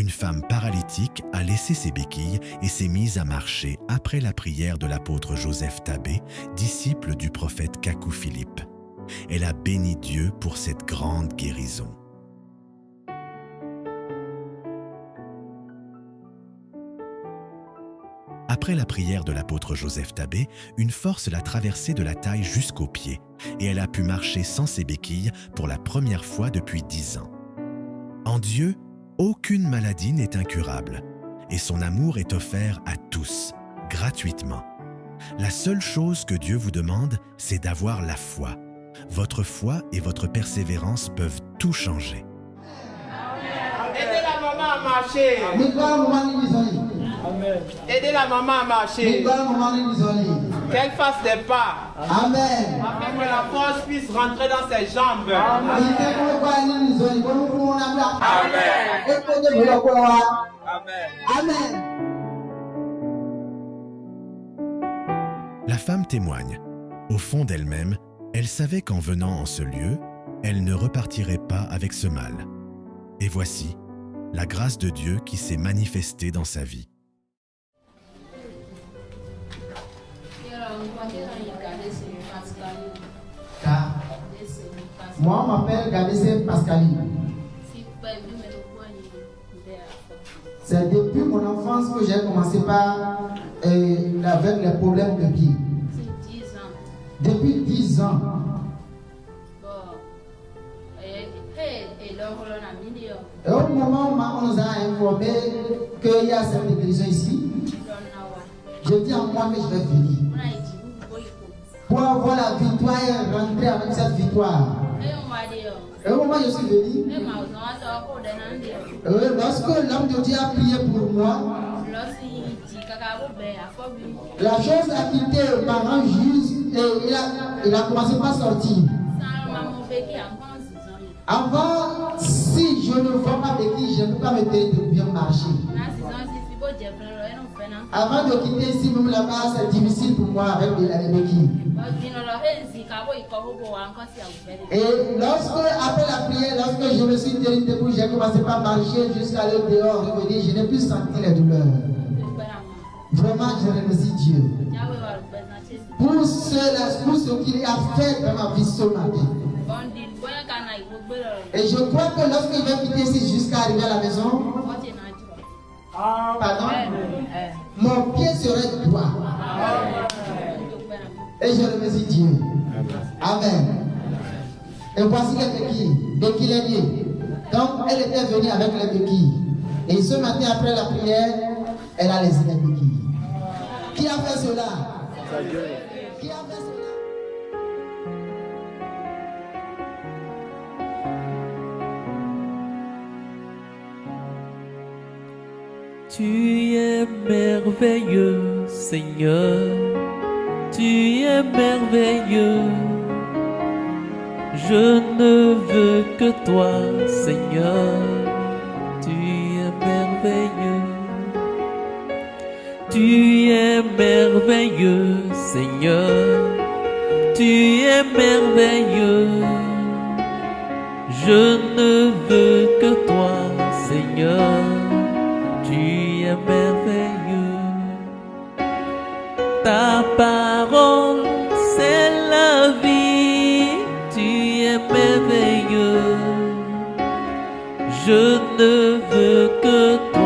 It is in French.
une femme paralytique a laissé ses béquilles et s'est mise à marcher après la prière de l'apôtre Joseph Tabé, disciple du prophète Kakou Philippe. Elle a béni Dieu pour cette grande guérison. Après la prière de l'apôtre Joseph Tabé, une force l'a traversée de la taille jusqu'aux pieds et elle a pu marcher sans ses béquilles pour la première fois depuis 10 ans. En Dieu, aucune maladie n'est incurable et son amour est offert à tous, gratuitement. La seule chose que Dieu vous demande, c'est d'avoir la foi. Votre foi et votre persévérance peuvent tout changer. Aidez la maman à marcher. Amen. Aidez la maman à marcher. Qu'elle fasse des pas. Amen. Afin que la force puisse rentrer dans ses jambes. Amen. Amen. La femme témoigne. Au fond d'elle-même, elle savait qu'en venant en ce lieu, elle ne repartirait pas avec ce mal. Et voici la grâce de Dieu qui s'est manifestée dans sa vie. Moi, on m'appelle Gadese Pascali. C'est depuis mon enfance que j'ai commencé avec les problèmes de pied. Depuis 10 ans. Et au moment où on nous a informé qu'il y a cette guérison ici, je dis en moi que je vais venir. Pour avoir la victoire et rentrer avec cette victoire. Et au moment où je suis venu, lorsque l'homme de Dieu a prié pour moi, la chose a quitté ma rang juste et il a commencé par sortir. Avant, si je ne vois pas béquille, je ne peux pas me tenir de bien marcher. Avant de quitter ici, même là-bas, c'est difficile pour moi avec les béquilles. Et après la prière, lorsque je me suis tenu debout, j'ai commencé par marcher jusqu'à aller dehors, revenir, je n'ai plus senti les douleurs. Vraiment, je remercie Dieu pour ce qu'il a fait dans ma vie ce matin. Et je crois que lorsque je vais quitter ici jusqu'à arriver à la maison, pardon, mon pied serait droit. Et je remercie Dieu. Amen. Et voici les béquilles est liée. Donc, elle était venue avec les béquilles. Et ce matin, après la prière, elle a laissé les béquilles. Qui a fait cela? Qui a fait cela? Tu es merveilleux, Seigneur. Tu es merveilleux. Je ne veux que toi, Seigneur. Tu es merveilleux. Tu es merveilleux, Seigneur. Tu es merveilleux. Je ne veux que toi, Seigneur. Tu es merveilleux. Ta parole, c'est la vie. Tu es merveilleux. Je ne veux que toi.